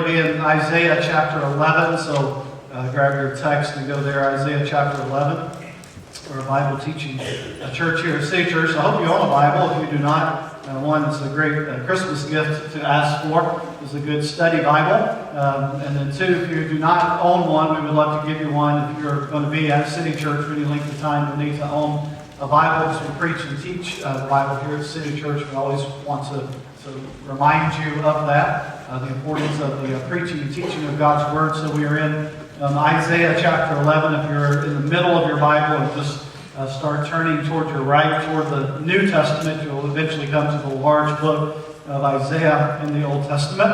to be in Isaiah chapter 11, so grab your text and go there, Isaiah chapter 11. We're a Bible teaching church here at City Church. So I hope you own a Bible. If you do not, one is a great Christmas gift to ask for. It's a good study Bible. And then two, if you do not own one, we would love to give you one. If you're going to be at City Church for any length of time, you'll need to own a Bible as we preach and teach the Bible here at City Church. We always want to remind you of that, the importance of the preaching and teaching of God's Word. So we are in Isaiah chapter 11. If you're in the middle of your Bible and just start turning toward your right, toward the New Testament, you'll eventually come to the large book of Isaiah in the Old Testament.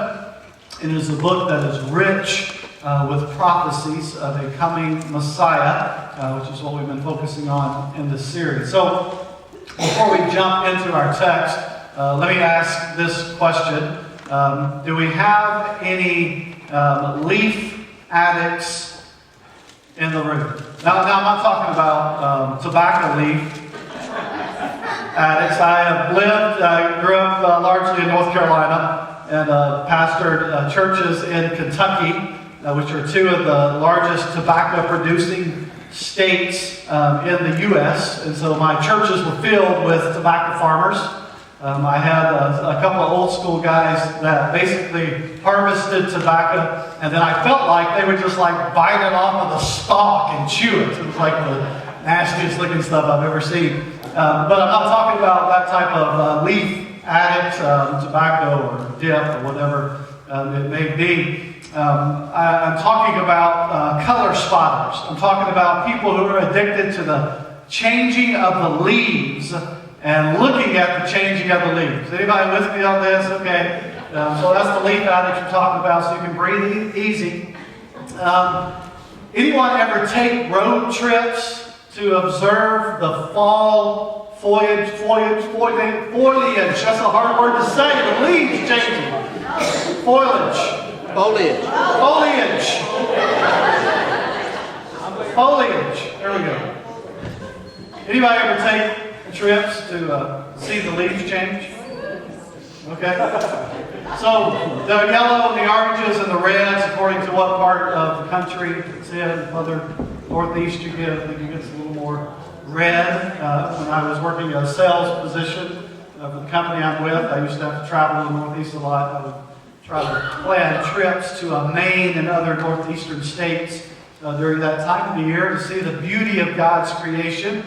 It is a book that is rich with prophecies of a coming Messiah, which is what we've been focusing on in this series. So before we jump into our text, let me ask this question. Do we have any leaf addicts in the room? Now I'm not talking about tobacco leaf addicts. I grew up largely in North Carolina and pastored churches in Kentucky, which are two of the largest tobacco-producing states in the U.S. And so my churches were filled with tobacco farmers. I had a couple of old school guys that basically harvested tobacco, and then I felt like they would just like bite it off of the stalk and chew it. It was like the nastiest looking stuff I've ever seen. But I'm not talking about that type of leaf addict, tobacco or dip or whatever it may be. I'm talking about color spotters. I'm talking about people who are addicted to the changing of the leaves and looking at the changing of the leaves. Anybody with me on this? Okay. So that's the leaf addict you're talking about, so you can breathe easy. Anyone ever take road trips to observe the fall foliage? That's a hard word to say. The leaves changing. Foliage. There we go. Anybody ever take trips to see the leaves change? Okay. So the yellow and the oranges and the reds, according to what part of the country it's in. Further northeast you get, I think it gets a little more red. When I was working a sales position for the company I'm with, I used to have to travel in the northeast a lot. I would try to plan trips to Maine and other northeastern states during that time of the year to see the beauty of God's creation.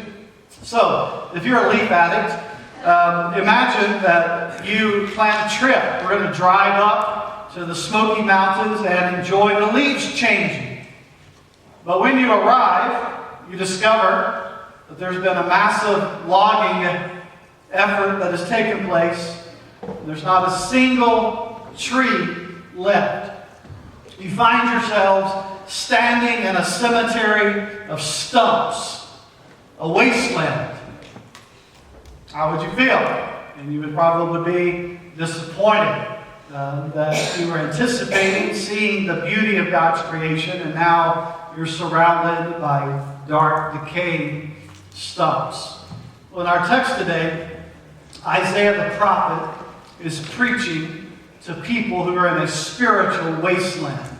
So, if you're a leaf addict, imagine that you plan a trip. We're going to drive up to the Smoky Mountains and enjoy the leaves changing. But when you arrive, you discover that there's been a massive logging effort that has taken place. There's not a single tree left. You find yourselves standing in a cemetery of stumps. A wasteland. How would you feel? And you would probably be disappointed that you were anticipating seeing the beauty of God's creation, and now you're surrounded by dark, decaying stumps. Well, in our text today, Isaiah the prophet is preaching to people who are in a spiritual wasteland.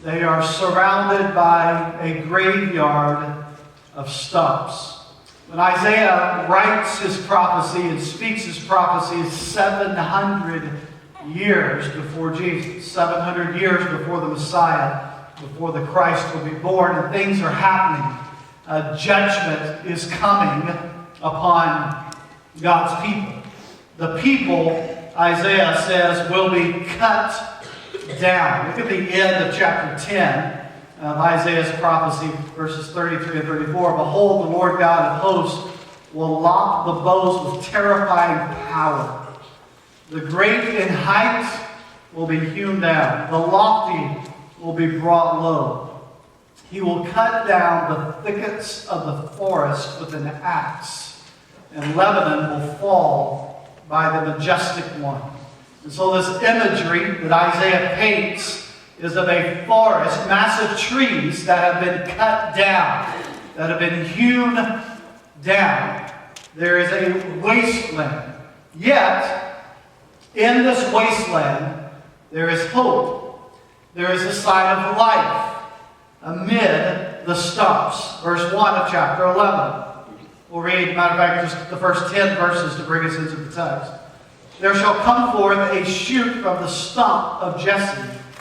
They are surrounded by a graveyard of stumps. When Isaiah writes his prophecy and speaks his prophecy, it's 700 years before Jesus, 700 years before the Messiah, before the Christ will be born, and things are happening. Judgment is coming upon God's people. The people, Isaiah says, will be cut down. Look at the end of chapter 10. Of Isaiah's prophecy, verses 33 and 34. Behold, the Lord God of hosts will lop the bows with terrifying power. The great in height will be hewn down. The lofty will be brought low. He will cut down the thickets of the forest with an axe, and Lebanon will fall by the majestic one. And so this imagery that Isaiah paints is of a forest, massive trees that have been cut down, that have been hewn down. There is a wasteland. Yet, in this wasteland, there is hope. There is a sign of life amid the stumps. Verse 1 of chapter 11. We'll read, matter of fact, just the first 10 verses to bring us into the text. There shall come forth a shoot from the stump of Jesse,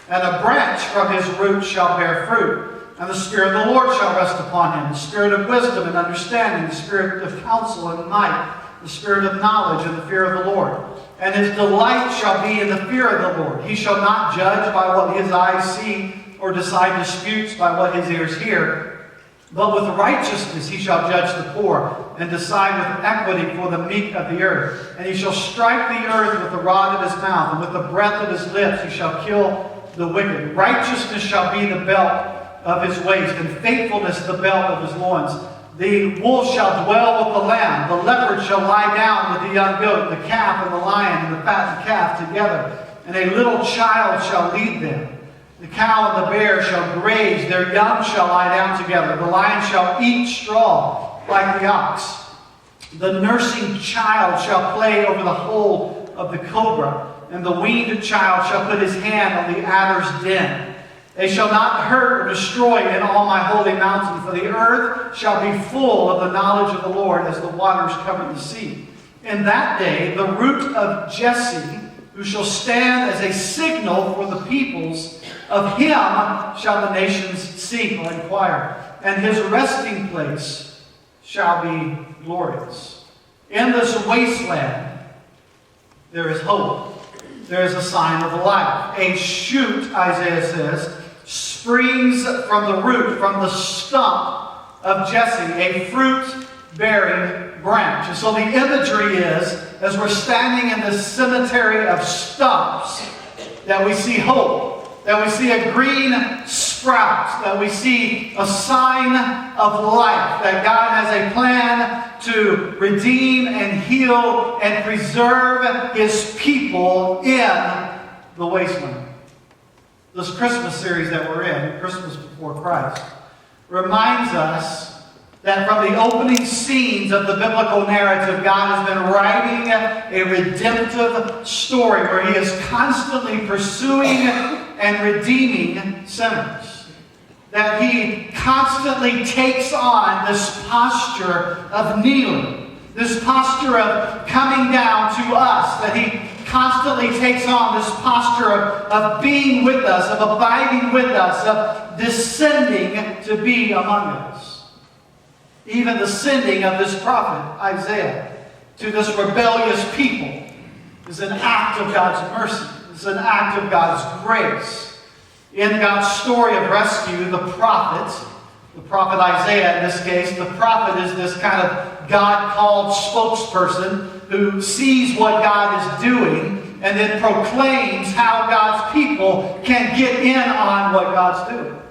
and a branch from his root shall bear fruit. And the Spirit of the Lord shall rest upon him, the Spirit of wisdom and understanding, the Spirit of counsel and might, the Spirit of knowledge and the fear of the Lord. And his delight shall be in the fear of the Lord. He shall not judge by what his eyes see, or decide disputes by what his ears hear. But with righteousness he shall judge the poor, and decide with equity for the meek of the earth. And he shall strike the earth with the rod of his mouth, and with the breath of his lips he shall kill the wicked. Righteousness shall be the belt of his waist, and faithfulness the belt of his loins. The wolf shall dwell with the lamb, the leopard shall lie down with the young goat, the calf and the lion and the fattened calf together, and a little child shall lead them. The cow and the bear shall graze, their young shall lie down together. The lion shall eat straw like the ox. The nursing child shall play over the hole of the cobra, and the weaned child shall put his hand on the adder's den. They shall not hurt or destroy in all my holy mountain, for the earth shall be full of the knowledge of the Lord as the waters cover the sea. In that day, the root of Jesse, who shall stand as a signal for the peoples, of him shall the nations seek or inquire, and his resting place shall be glorious. In this wasteland, there is hope. There is a sign of life. A shoot, Isaiah says, springs from the root, from the stump of Jesse, a fruit-bearing branch. And so the imagery is, as we're standing in this cemetery of stumps, that we see hope, that we see a green sprout, that we see a sign of life, that God has a plan to redeem and heal and preserve his people in the wasteland. This Christmas series that we're in, Christmas Before Christ, reminds us that from the opening scenes of the biblical narrative, God has been writing a redemptive story where he is constantly pursuing and redeeming sinners. That he constantly takes on this posture of kneeling, this posture of coming down to us, that he constantly takes on this posture of being with us, of abiding with us, of descending to be among us. Even the sending of this prophet, Isaiah, to this rebellious people is an act of God's mercy. It's an act of God's grace. In God's story of rescue, the prophet Isaiah in this case, the prophet is this kind of God-called spokesperson who sees what God is doing and then proclaims how God's people can get in on what God's doing.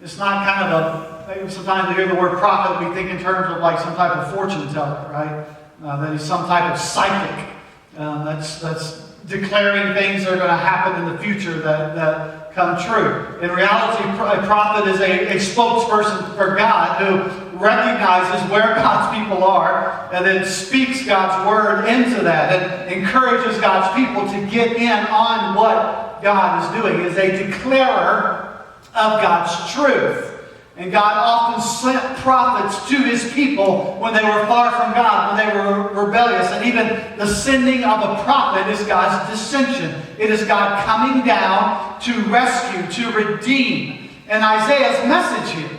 It's not kind of maybe sometimes we hear the word prophet, we think in terms of like some type of fortune teller, right? That he's some type of psychic. That's declaring things that are going to happen in the future that come true. In reality, a prophet is a spokesperson for God who recognizes where God's people are and then speaks God's word into that and encourages God's people to get in on what God is doing. He is a declarer of God's truth. And God often sent prophets to his people when they were far from God, when they were rebellious. And even the sending of a prophet is God's dissension. It is God coming down to rescue, to redeem. And Isaiah's message here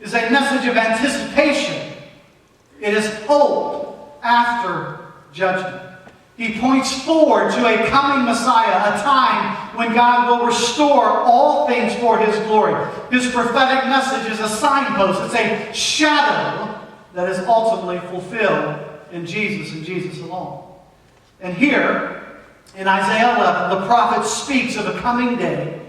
is a message of anticipation. It is hope after judgment. He points forward to a coming Messiah, a time when God will restore all things for his glory. His prophetic message is a signpost. It's a shadow that is ultimately fulfilled in Jesus and Jesus alone. And here, in Isaiah 11, the prophet speaks of a coming day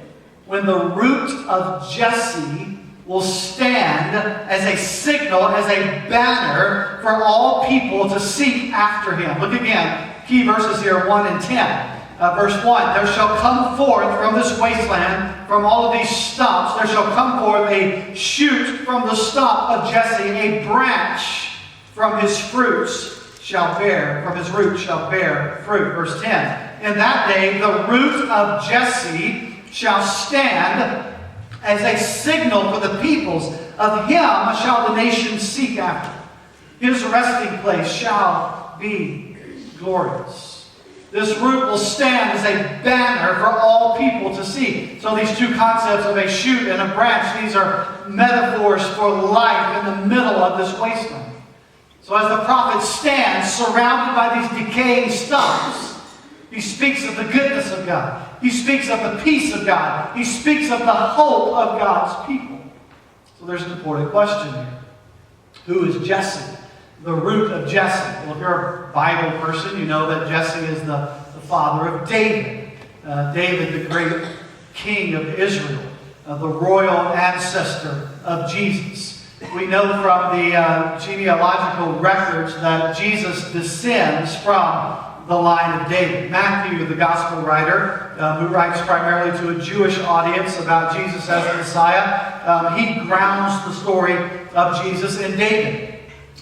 when the root of Jesse will stand as a signal, as a banner for all people to seek after him. Look again. Key verses here, 1 and 10. Verse 1, there shall come forth from this wasteland, from all of these stumps, there shall come forth a shoot from the stump of Jesse, a branch from his fruits shall bear, from his root shall bear fruit. Verse 10, in that day the root of Jesse shall stand as a signal for the peoples. Of him shall the nations seek after. His resting place shall be glorious. This root will stand as a banner for all people to see. So these two concepts of a shoot and a branch, these are metaphors for life in the middle of this wasteland. So as the prophet stands surrounded by these decaying stumps, he speaks of the goodness of God. He speaks of the peace of God. He speaks of the hope of God's people. So there's an important question here. Who is Jesse? The root of Jesse. Well, if you're a Bible person, you know that Jesse is the father of David. David, the great king of Israel. The royal ancestor of Jesus. We know from the genealogical records that Jesus descends from the line of David. Matthew, the gospel writer, who writes primarily to a Jewish audience about Jesus as the Messiah, he grounds the story of Jesus in David.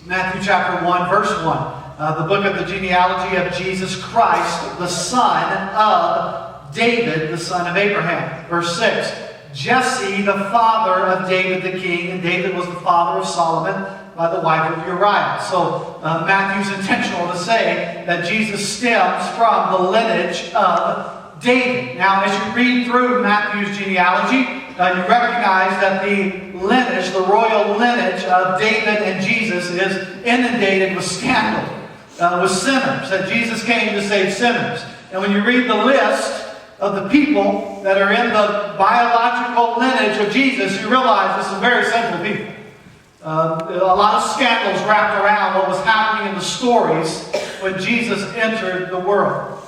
Matthew chapter 1, verse 1. The book of the genealogy of Jesus Christ, the son of David, the son of Abraham. Verse 6. Jesse, the father of David the king, and David was the father of Solomon by the wife of Uriah. So Matthew's intentional to say that Jesus stems from the lineage of David. Now, as you read through Matthew's genealogy, you recognize that the lineage, the royal lineage of David and Jesus is inundated with scandal, with sinners, that Jesus came to save sinners. And when you read the list of the people that are in the biological lineage of Jesus, you realize this is very sinful people. A lot of scandals wrapped around what was happening in the stories when Jesus entered the world.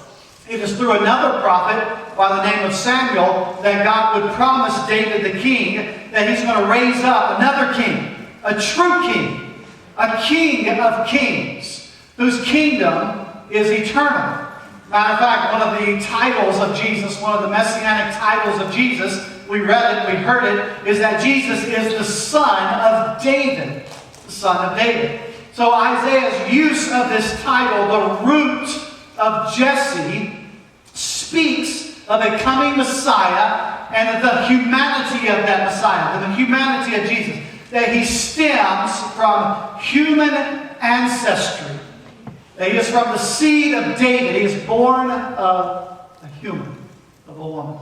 It is through another prophet by the name of Samuel that God would promise David the king that he's going to raise up another king, a true king, a king of kings, whose kingdom is eternal. Matter of fact, one of the titles of Jesus, one of the messianic titles of Jesus, we read it, we heard it, is that Jesus is the son of David. The son of David. So Isaiah's use of this title, the root of Jesse, speaks of a coming Messiah and of the humanity of that Messiah, the humanity of Jesus. That he stems from human ancestry. That he is from the seed of David. He is born of a human, of a woman.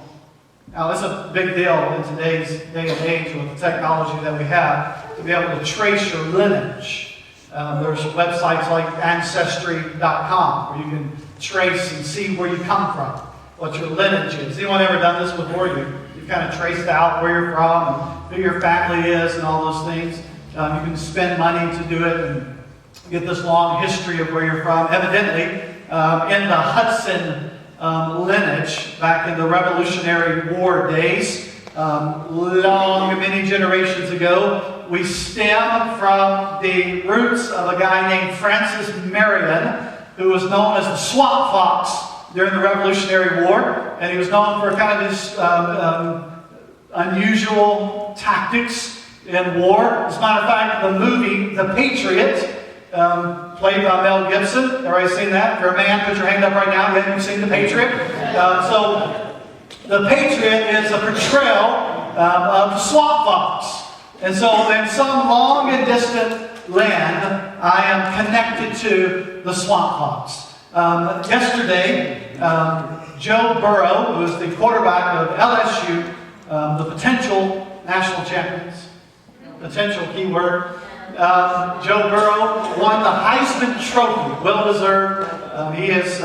Now, it's a big deal in today's day and age with the technology that we have to be able to trace your lineage. There's websites like Ancestry.com where you can trace and see where you come from, what your lineage is. Anyone ever done this before? You've kind of traced out where you're from and who your family is and all those things. You can spend money to do it and get this long history of where you're from. Evidently, in the Hudson lineage, back in the Revolutionary War days, many generations ago, we stem from the roots of a guy named Francis Marion, who was known as the Swamp Fox during the Revolutionary War, and he was known for kind of his unusual tactics in war. As a matter of fact, the movie The Patriot, played by Mel Gibson. Everybody seen that? If you're a man, put your hand up right now. Have you seen The Patriot? So, The Patriot is a portrayal of the Swamp Fox. And so, in some long and distant land, I am connected to the Swamp Fox. Yesterday, Joe Burrow, who is the quarterback of LSU, the potential national champions, potential keyword, Joe Burrow won the Heisman Trophy, well deserved. He has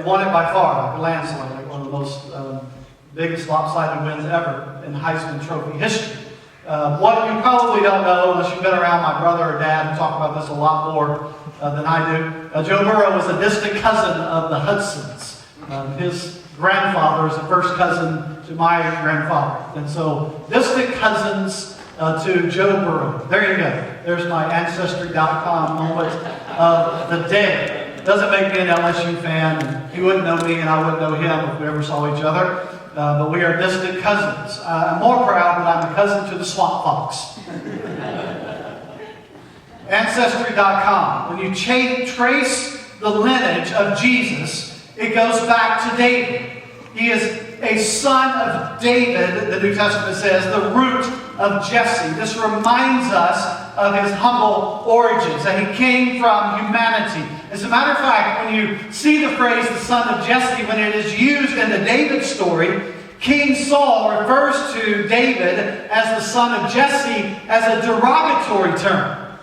won it by far, like a landslide, like one of the most biggest lopsided wins ever in Heisman Trophy history. What you probably don't know, unless you've been around my brother or dad who talk about this a lot more than I do, Joe Burrow was a distant cousin of the Hudsons. His grandfather is a first cousin to my grandfather, and so distant cousins to Joe Burrow. There you go. There's my Ancestry.com moment of the day. Doesn't make me an LSU fan. And he wouldn't know me and I wouldn't know him if we ever saw each other. But we are distant cousins. I'm more proud that I'm a cousin to the Swamp Fox. Ancestry.com. When you trace the lineage of Jesus, it goes back to David. He is a son of David, the New Testament says, the root of Jesse. This reminds us of his humble origins, that he came from humanity. As a matter of fact, when you see the phrase the son of Jesse, when it is used in the David story, King Saul refers to David as the son of Jesse as a derogatory term.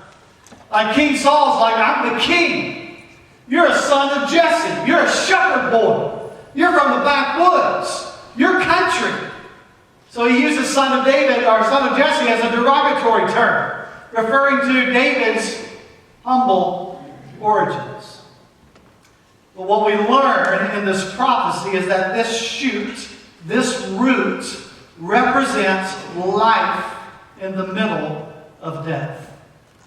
Like King Saul's like, I'm the king. You're a son of Jesse. You're a shepherd boy. You're from the backwoods. You're country. So he uses son of David, or son of Jesse, as a derogatory term, referring to David's humble origins. But what we learn in this prophecy is that this shoot, this root, represents life in the middle of death.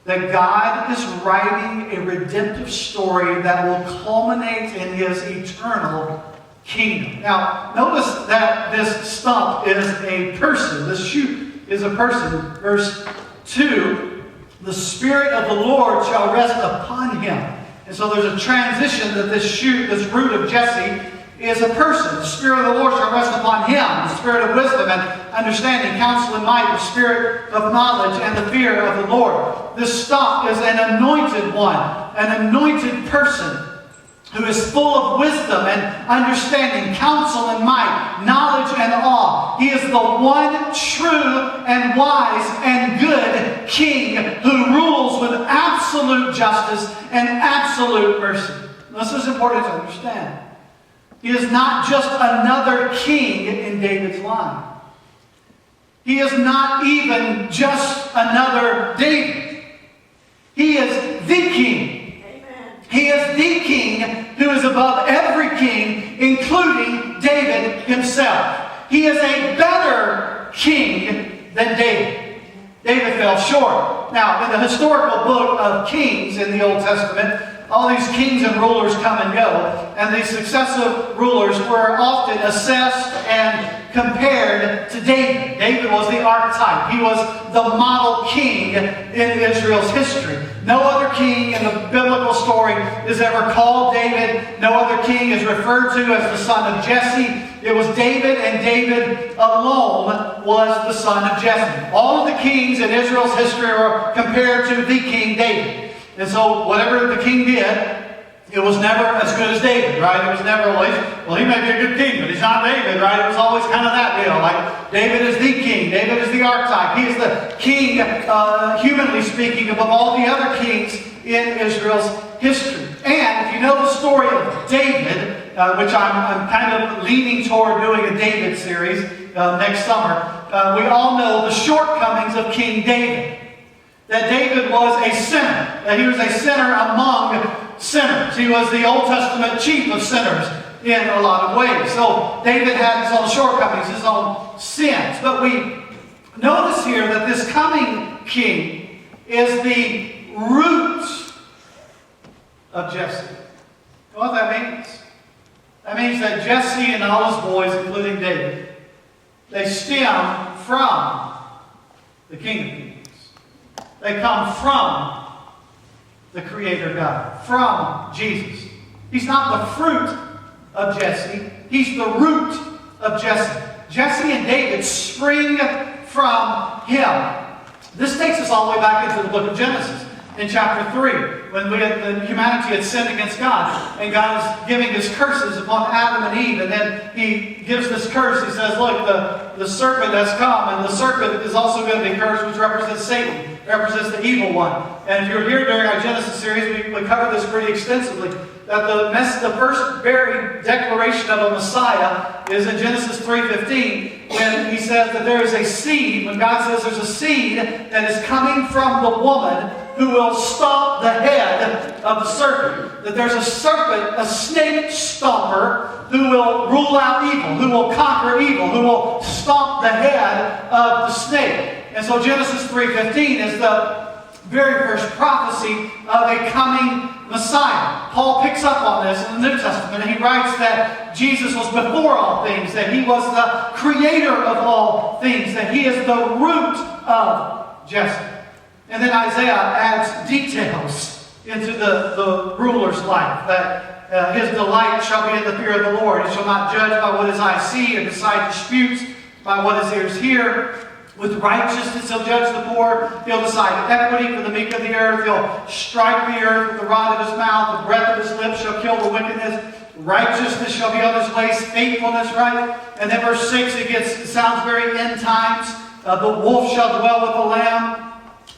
That God is writing a redemptive story that will culminate in His eternal kingdom. Now, notice that this stump is a person. This shoot is a person. Verse 2, the Spirit of the Lord shall rest upon him. And so there's a transition that this shoot, this root of Jesse, is a person. The Spirit of the Lord shall rest upon him. The Spirit of wisdom and understanding, counsel and might, the Spirit of knowledge and the fear of the Lord. This stump is an anointed one, an anointed person who is full of wisdom and understanding, counsel and might, knowledge and awe. He is the one true and wise and good King who rules with absolute justice and absolute mercy. This is important to understand. He is not just another king in David's line. He is not even just another David. He is the king. Amen. He is the king who is above every king, including David himself. He is a better king than David. David fell short. Now, in the historical book of Kings in the Old Testament, all these kings and rulers come and go, and these successive rulers were often assessed and compared to David. David was the archetype. He was the model king in Israel's history. No other king in the biblical story is ever called David. No other king is referred to as the son of Jesse. It was David, and David alone was the son of Jesse. All of the kings in Israel's history are compared to the King David. And so whatever the king did, it was never as good as David, right? It was never always, well, he may be a good king, but he's not David, right? It was always kind of that deal. Like, David is the king. David is the archetype. He is the king, humanly speaking, above all the other kings in Israel's history. And if you know the story of David, which I'm kind of leaning toward doing a David series next summer, we all know the shortcomings of King David. That David was a sinner. That he was a sinner among sinners. He was the Old Testament chief of sinners in a lot of ways. So David had his own shortcomings, his own sins. But we notice here that this coming king is the root of Jesse. You know what that means? That means that Jesse and all his boys, including David, they stem from the King of Kings. They come from the Creator God, from Jesus. He's not the fruit of Jesse. He's the root of Jesse. Jesse and David spring from him. This takes us all the way back into the book of Genesis. In chapter 3, when humanity had sinned against God, and God is giving His curses upon Adam and Eve, and then He gives this curse. He says, look, the serpent has come, and the serpent is also going to be cursed, which represents Satan, represents the evil one. And if you're here during our Genesis series, we covered this pretty extensively, that the first very declaration of a Messiah is in Genesis 3:15, when He says that there is a seed, when God says there's a seed that is coming from the woman who will stomp the head of the serpent. That there's a serpent, a snake stomper, who will rule out evil, who will conquer evil, who will stomp the head of the snake. And so Genesis 3:15 is the very first prophecy of a coming Messiah. Paul picks up on this in the New Testament, and he writes that Jesus was before all things, that He was the creator of all things, that He is the root of Jesse. And then Isaiah adds details into the ruler's life, that his delight shall be in the fear of the Lord. He shall not judge by what his eyes see, and decide disputes by what his ears hear. With righteousness he'll judge the poor. He'll decide equity for the meek of the earth. He'll strike the earth with the rod of his mouth. The breath of his lips shall kill the wickedness. Righteousness shall be on his ways. Faithfulness, right? And then verse 6, it sounds very end times. The wolf shall dwell with the lamb.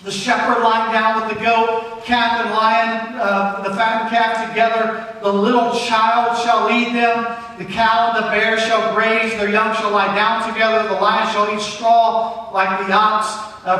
The shepherd lying down with the goat, calf and lion, the fattened calf together. The little child shall lead them. The cow and the bear shall graze. Their young shall lie down together. The lion shall eat straw like the ox.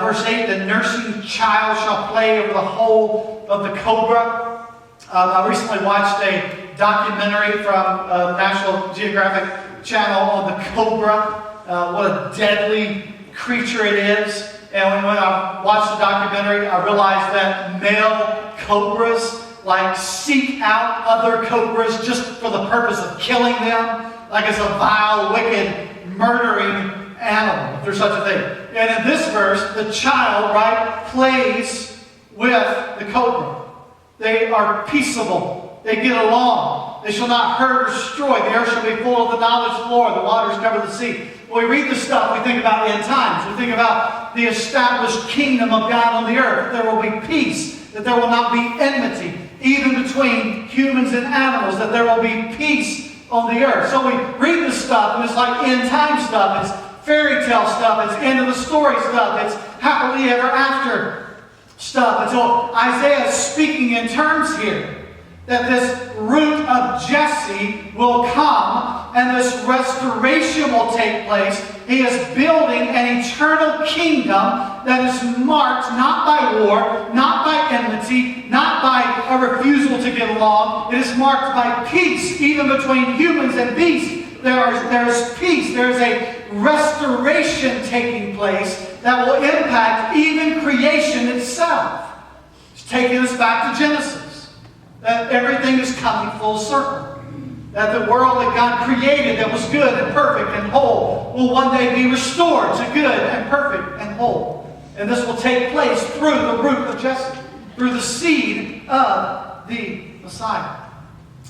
Verse 8, the nursing child shall play over the hole of the cobra. I recently watched a documentary from National Geographic Channel on the cobra. What a deadly creature it is. And when I watched the documentary, I realized that male cobras seek out other cobras just for the purpose of killing them. Like it's a vile, wicked, murdering animal, if there's such a thing. And in this verse, the child, right, plays with the cobra. They are peaceable. They get along. They shall not hurt or destroy. The earth shall be full of the knowledge of the Lord. The waters cover the sea. When we read this stuff, we think about end times. We think about the established kingdom of God on the earth. There will be peace. That there will not be enmity, even between humans and animals. That there will be peace on the earth. So we read this stuff, and it's like end time stuff. It's fairy tale stuff. It's end of the story stuff. It's happily ever after stuff. And so Isaiah is speaking in terms here that this root of Jesse will come and this restoration will take place. He is building an eternal kingdom that is marked not by war, not by enmity, not by a refusal to get along. It is marked by peace, even between humans and beasts. There is peace. There is a restoration taking place that will impact even creation itself. It's taking us back to Genesis. That everything is coming full circle. That the world that God created that was good and perfect and whole will one day be restored to good and perfect and whole. And this will take place through the root of Jesse, through the seed of the Messiah.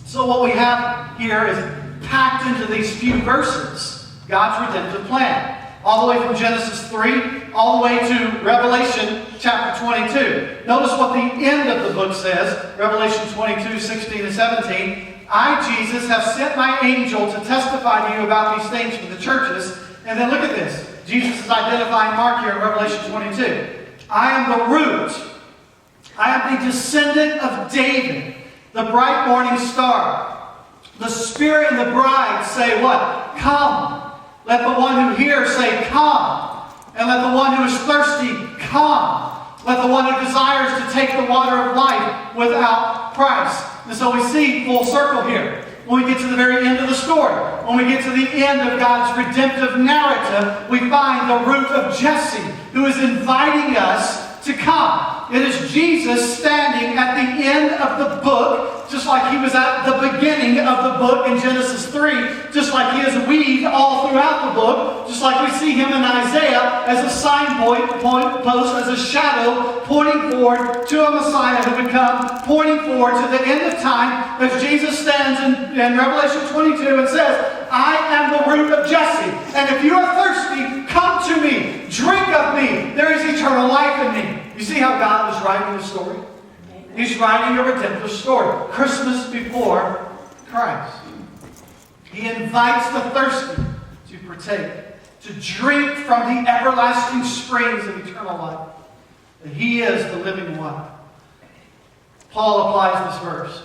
So what we have here is packed into these few verses God's redemptive plan. All the way from Genesis 3, all the way to Revelation chapter 22. Notice what the end of the book says. Revelation 22, 16 and 17. I, Jesus, have sent my angel to testify to you about these things for the churches. And then look at this. Jesus is identifying Mark here in Revelation 22. I am the root. I am the descendant of David, the bright morning star. The Spirit and the bride say what? Come. Let the one who hears say, come. And let the one who is thirsty come. Let the one who desires to take the water of life without price. And so we see full circle here. When we get to the very end of the story, when we get to the end of God's redemptive narrative, we find the root of Jesse, who is inviting us to come. It is Jesus standing at the end of the book, just like he was at the beginning of the book in Genesis 3, just like he is weaved all throughout the book, just like we see him in Isaiah as a signpost, as a shadow, pointing forward to a Messiah who would come, pointing forward to the end of time, as Jesus stands in Revelation 22 and says, I am the root of Jesse, and if you are thirsty, come to me, drink of me, there is eternal life in me. You see how God is writing the story? He's writing a redemptive story. Christmas before Christ. He invites the thirsty to partake, to drink from the everlasting springs of eternal life. That he is the living water. Paul applies this verse.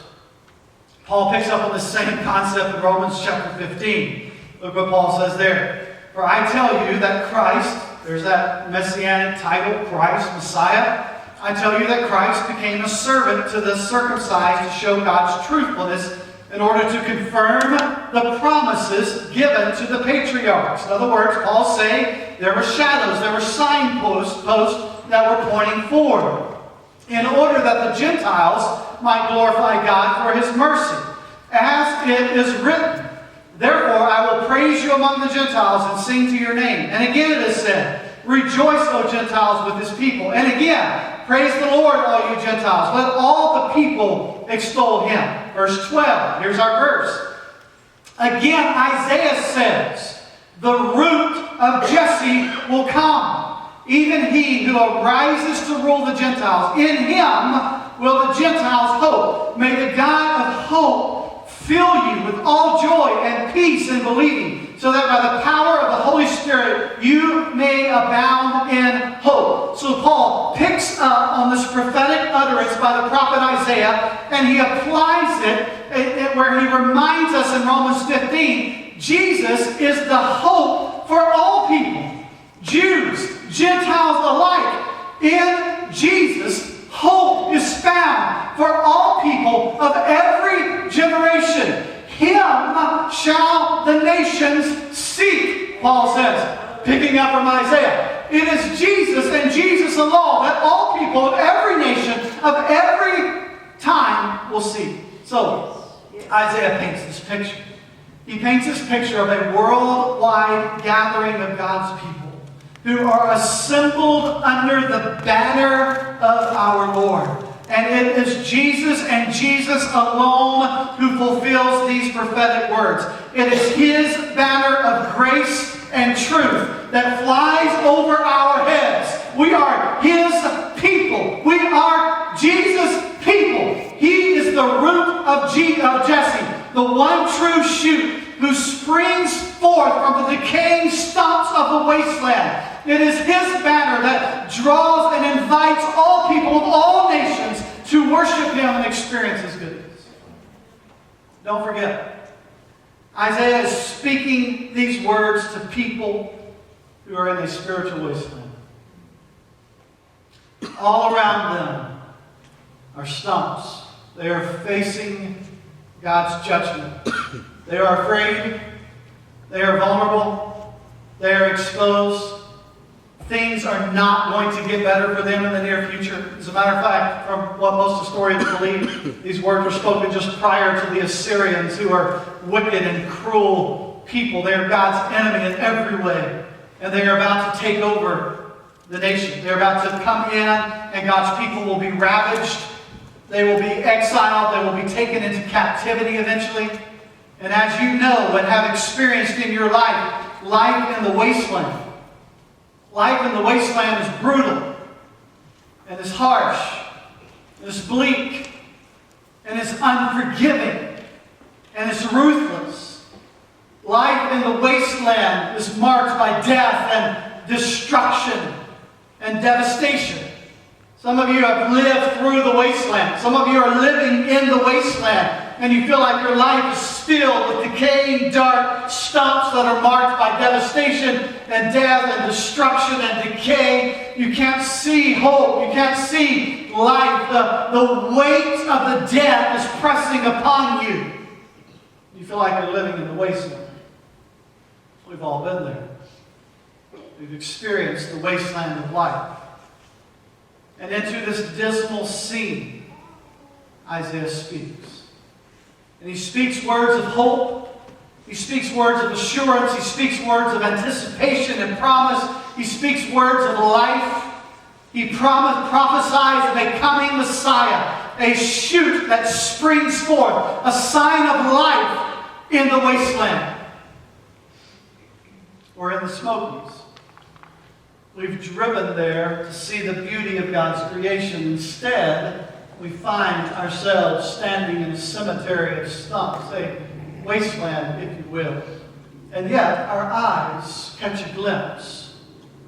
Paul picks up on the same concept in Romans chapter 15. Look what Paul says there. For I tell you that Christ, there's that messianic title, Christ, Messiah. I tell you that Christ became a servant to the circumcised to show God's truthfulness in order to confirm the promises given to the patriarchs. In other words, Paul's saying there were shadows, there were signposts that were pointing forward, in order that the Gentiles might glorify God for his mercy. As it is written, therefore I will praise you among the Gentiles and sing to your name. And again it is said, rejoice, O Gentiles, with his people. And again, praise the Lord, all you Gentiles. Let all the people extol him. verse 12. Here's our verse. Again, Isaiah says, the root of Jesse will come, even he who arises to rule the Gentiles. In him will the Gentiles hope. May the God of hope fill you with all joy and peace in believing, so that by the power of the Holy Spirit you may abound in hope. So Paul picks up on this prophetic utterance by the prophet Isaiah, and he applies it where he reminds us in Romans 15, Jesus is the hope for all people, Jews, Gentiles alike. In Jesus, hope is found for all people of every generation. Him shall the nations seek, Paul says, picking up from Isaiah. It is Jesus and Jesus alone that all people of every nation, of every time will seek. So, Isaiah paints this picture. He paints this picture of a worldwide gathering of God's people who are assembled under the banner of our Lord. And it is Jesus and Jesus alone who fulfills these prophetic words. It is His banner of grace and truth that flies over our heads. We are His people. We are Jesus' people. He is the root of Jesse, the one true shoot who springs forth from the decaying stumps of the wasteland. It is His banner that draws and invites all people of all nations to worship Him and experience His goodness. Don't forget, Isaiah is speaking these words to people who are in a spiritual wasteland. All around them are stumps. They are facing God's judgment. They are afraid. They are vulnerable. They are exposed. Things are not going to get better for them in the near future. As a matter of fact, from what most historians believe, these words were spoken just prior to the Assyrians, who are wicked and cruel people. They are God's enemy in every way. And they are about to take over the nation. They're about to come in, and God's people will be ravaged. They will be exiled. They will be taken into captivity eventually. And as you know and have experienced in your life, life in the wasteland. Life in the wasteland is brutal, and is harsh, and is bleak, and is unforgiving, and is ruthless. Life in the wasteland is marked by death and destruction and devastation. Some of you have lived through the wasteland. Some of you are living in the wasteland. And you feel like your life is filled with decaying, dark stumps that are marked by devastation and death and destruction and decay. You can't see hope. You can't see life. The weight of the death is pressing upon you. You feel like you're living in the wasteland. We've all been there. We've experienced the wasteland of life. And into this dismal scene, Isaiah speaks. And he speaks words of hope. He speaks words of assurance. He speaks words of anticipation and promise. He speaks words of life. He prophesies of a coming Messiah, a shoot that springs forth, a sign of life in the wasteland. Or in the Smokies. We've driven there to see the beauty of God's creation. Instead, we find ourselves standing in a cemetery of stumps, a wasteland, if you will. And yet, our eyes catch a glimpse.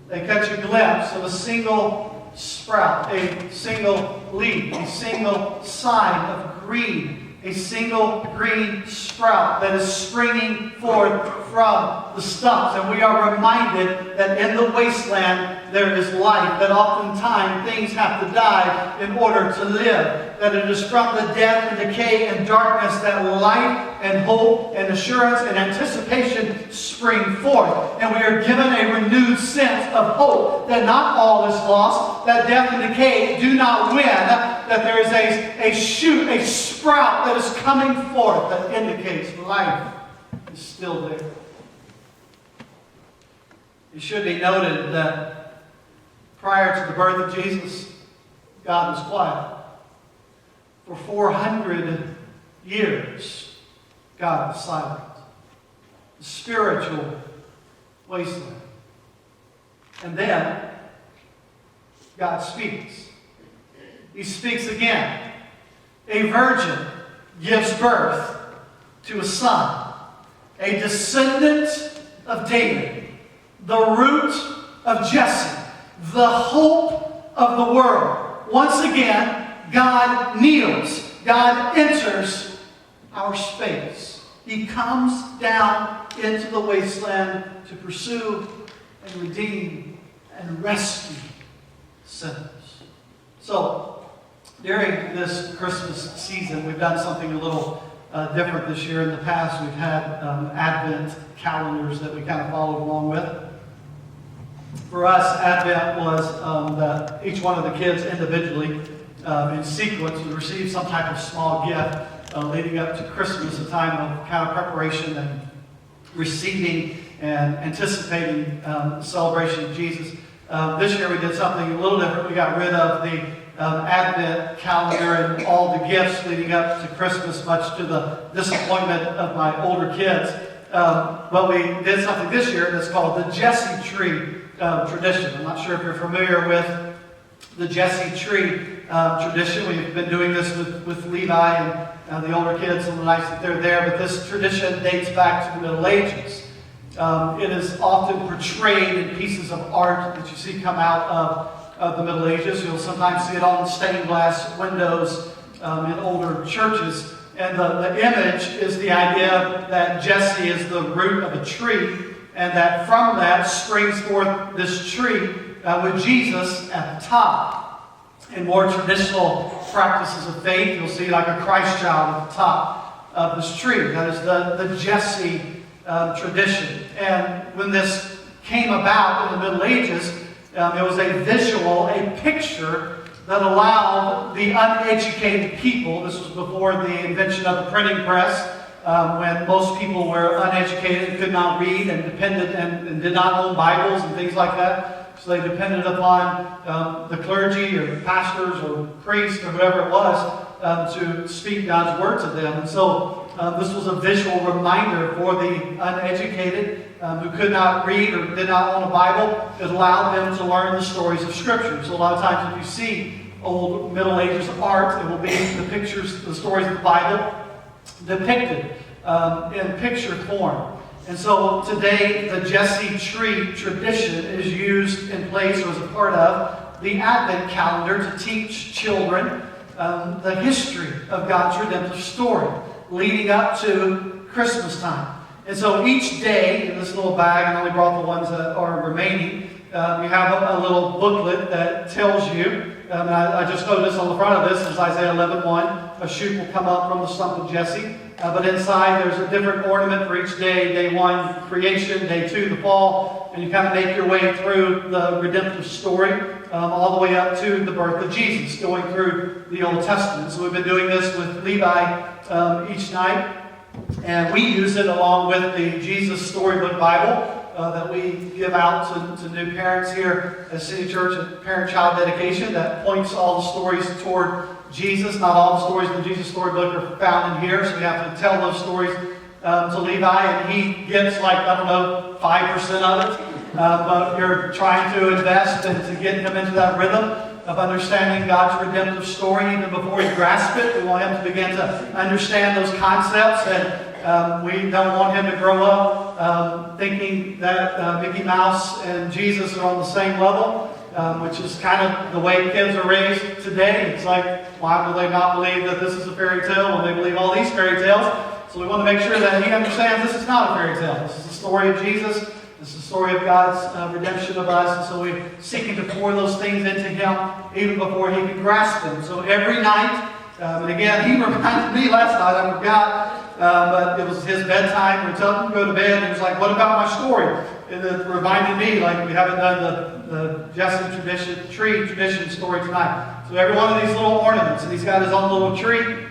They catch a glimpse of a single sprout, a single leaf, a single sign of green, a single green sprout that is springing forth from the stumps. And we are reminded that in the wasteland there is life, that oftentimes things have to die in order to live, that it is from the death and decay and darkness that life and hope and assurance and anticipation spring forth. And we are given a renewed sense of hope that not all is lost, that death and decay do not win, that there is a shoot, a sprout that is coming forth that indicates life is still there. It should be noted that prior to the birth of Jesus, God was quiet. For 400 years, God was silent. The spiritual wasteland. And then, God speaks. He speaks again. A virgin gives birth to a son, a descendant of David, the root of Jesse, the hope of the world. Once again, God kneels. God enters our space. He comes down into the wasteland to pursue and redeem and rescue sinners. So, during this Christmas season, we've done something a little different this year. In the past, we've had Advent calendars that we kind of followed along with. For us, Advent was that each one of the kids individually, in sequence, would receive some type of small gift leading up to Christmas, a time of kind of preparation and receiving and anticipating the celebration of Jesus. This year we did something a little different. We got rid of the Advent calendar and all the gifts leading up to Christmas, much to the disappointment of my older kids. But we did something this year that's called the Jesse Tree tradition. I'm not sure if you're familiar with the Jesse Tree tradition. We've been doing this with Levi and the older kids on the nights that they're there, but this tradition dates back to the Middle Ages. It is often portrayed in pieces of art that you see come out of the Middle Ages. You'll sometimes see it on stained glass windows in older churches. And the image is the idea that Jesse is the root of a tree, and that from that springs forth this tree with Jesus at the top. In more traditional practices of faith, you'll see like a Christ child at the top of this tree. That is the Jesse tradition. And when this came about in the Middle Ages, it was a visual, a picture that allowed the uneducated people, this was before the invention of the printing press, when most people were uneducated and could not read and depended and did not own Bibles and things like that. So they depended upon the clergy or pastors or priests or whoever it was to speak God's word to them. And so this was a visual reminder for the uneducated who could not read or did not own a Bible. It allowed them to learn the stories of Scripture. So a lot of times if you see old Middle Ages art, it will be the pictures, the stories of the Bible depicted in picture form. And so today, the Jesse Tree tradition is used in place or as a part of the Advent calendar to teach children the history of God's redemptive story leading up to Christmas time. And so each day in this little bag, I only brought the ones that are remaining, we have a little booklet that tells you, and I just noticed on the front of this is Isaiah 11:1, a shoot will come up from the stump of Jesse. But inside there's a different ornament for each day. Day 1, creation. Day 2, the fall. And you kind of make your way through the redemptive story all the way up to the birth of Jesus, going through the Old Testament. So we've been doing this with Levi each night. And we use it along with the Jesus Storybook Bible that we give out to new parents here at City Church at Parent-Child Dedication that points all the stories toward Jesus. Not all the stories in the Jesus Storybook are found in here, so we have to tell those stories to Levi, and he gets 5% of it. But you're trying to invest and to get him into that rhythm of understanding God's redemptive story even before he grasps it. We want him to begin to understand those concepts, and we don't want him to grow up thinking that Mickey Mouse and Jesus are on the same level, which is kind of the way kids are raised today. It's like, why do they not believe that this is a fairy tale when they believe all these fairy tales? So we want to make sure that he understands this is not a fairy tale. This is the story of Jesus. This is the story of God's redemption of us. And so we're seeking to pour those things into him even before he can grasp them. So every night, and again, he reminded me last night, I forgot, but it was his bedtime. We told him to go to bed, and he was like, what about my story? And it reminded me, we haven't done the Jesse tree tradition story tonight. So every one of these little ornaments, and he's got his own little tree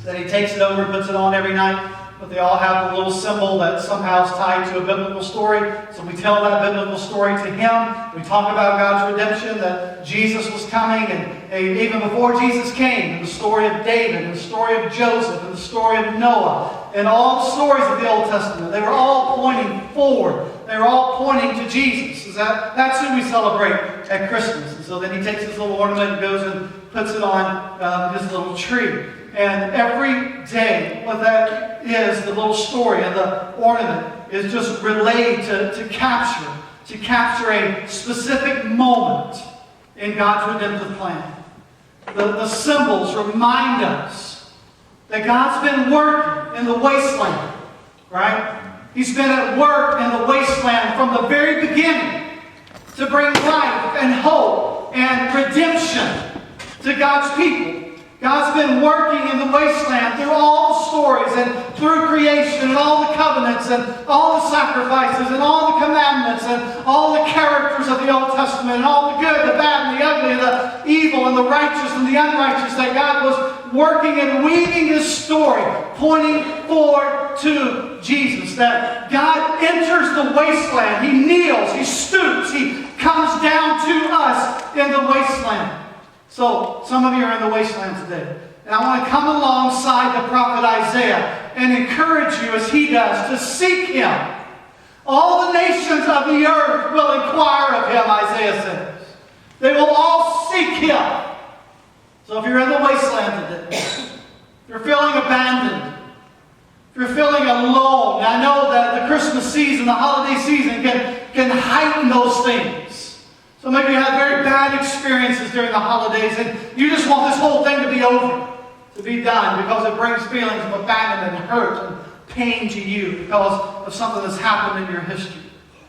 that he takes it over and puts it on every night. but they all have a little symbol that somehow is tied to a biblical story. So we tell that biblical story to Him. We talk about God's redemption, that Jesus was coming, and even before Jesus came, and the story of David, and the story of Joseph, and the story of Noah, and all the stories of the Old Testament. They were all pointing forward. They were all pointing to Jesus. That's who we celebrate at Christmas. And so then He takes His little ornament and goes and puts it on His little tree. And every day, what that is, the little story and the ornament, is just relayed to capture a specific moment in God's redemptive plan. The symbols remind us that God's been working in the wasteland, right? He's been at work in the wasteland from the very beginning to bring life and hope and redemption to God's people. God's been working in the wasteland through all the stories and through creation and all the covenants and all the sacrifices and all the commandments and all the characters of the Old Testament and all the good, the bad, and the ugly, the evil and the righteous and the unrighteous, that God was working and weaving His story, pointing forward to Jesus. That God enters the wasteland. He kneels, He stoops, He comes down to us in the wasteland. So, some of you are in the wasteland today. And I want to come alongside the prophet Isaiah and encourage you, as he does, to seek Him. All the nations of the earth will inquire of Him, Isaiah says. They will all seek Him. So if you're in the wasteland today, if you're feeling abandoned, if you're feeling alone, I know that the Christmas season, the holiday season can heighten those things. So maybe you had very bad experiences during the holidays and you just want this whole thing to be over, to be done, because it brings feelings of abandonment and hurt and pain to you because of something that's happened in your history.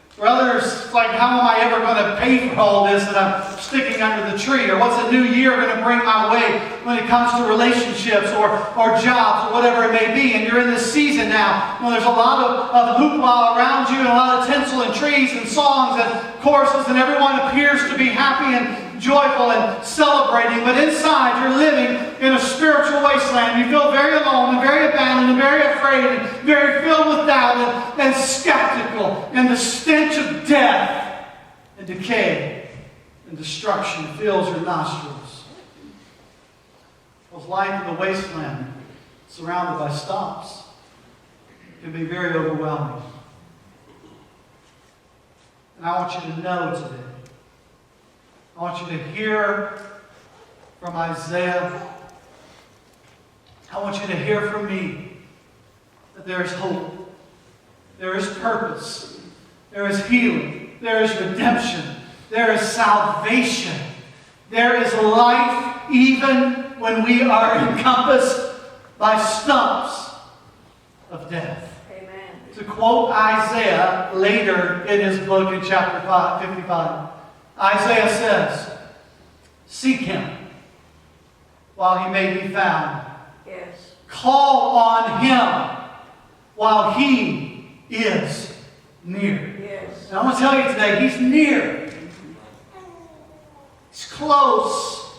For others, it's like, how am I ever going to pay for all this that I'm sticking under the tree? Or what's a new year going to bring my way when it comes to relationships or jobs or whatever it may be? And you're in this season now when there's a lot of hoopla around you and a lot of tinsel and trees and songs and choruses, and everyone appears to be happy and joyful and celebrating. But inside, you're living in a spiritual wasteland. You feel very alone and very abandoned and very afraid and very filled with doubt and skeptical. And the stench of death and decay and destruction fills your nostrils. Because life in the wasteland, surrounded by stumps, can be very overwhelming. And I want you to know today, I want you to hear from Isaiah. I want you to hear from me that there is hope. There is purpose. There is healing. There is redemption. There is salvation. There is life even when we are encompassed by stumps of death. To quote Isaiah later in his book in chapter 55, Isaiah says, "Seek Him while He may be found. Yes. Call on Him while He is near." Yes. And I want to tell you today, He's near. He's close.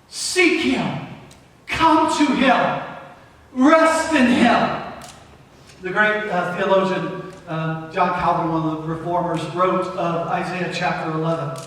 Seek Him. Come to Him. Rest in Him. The great theologian John Calvin, one of the reformers, wrote of Isaiah chapter 11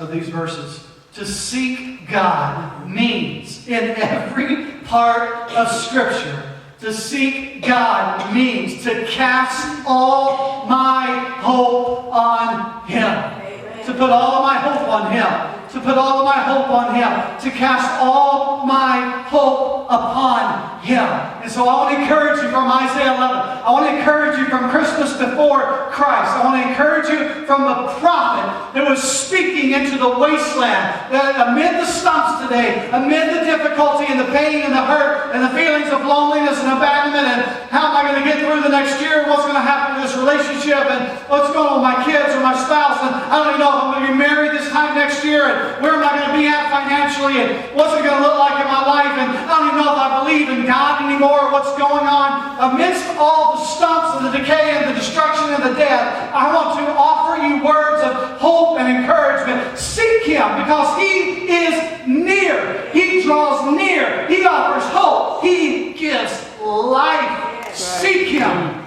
of these verses. To seek God means, in every part of Scripture, to seek God means to cast all my hope on Him. Amen. To put all of my hope on Him. To put all of my hope on Him. To cast all my hope upon Him. And so I want to encourage you from Isaiah 11. I want to encourage you from Christmas before Christ. I want to encourage you from the prophet that was speaking into the wasteland. That amid the stumps today, amid the difficulty and the pain and the hurt and the feelings of loneliness and abandonment and how am I going to get through the next year? What's going to happen to this relationship? And what's going on with my kids or my spouse? And I don't even know if I'm going to be married this time next year. And where am I going to be at financially? And what's it going to look like in my life? And I don't even know if I believe in God anymore. What's going on? Amidst all the stumps and the decay and the destruction and the death, I want to offer you words of hope and encouragement. Seek Him because He is near. He draws near. He offers hope. He gives life. Seek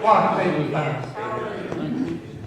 Why? They was fine.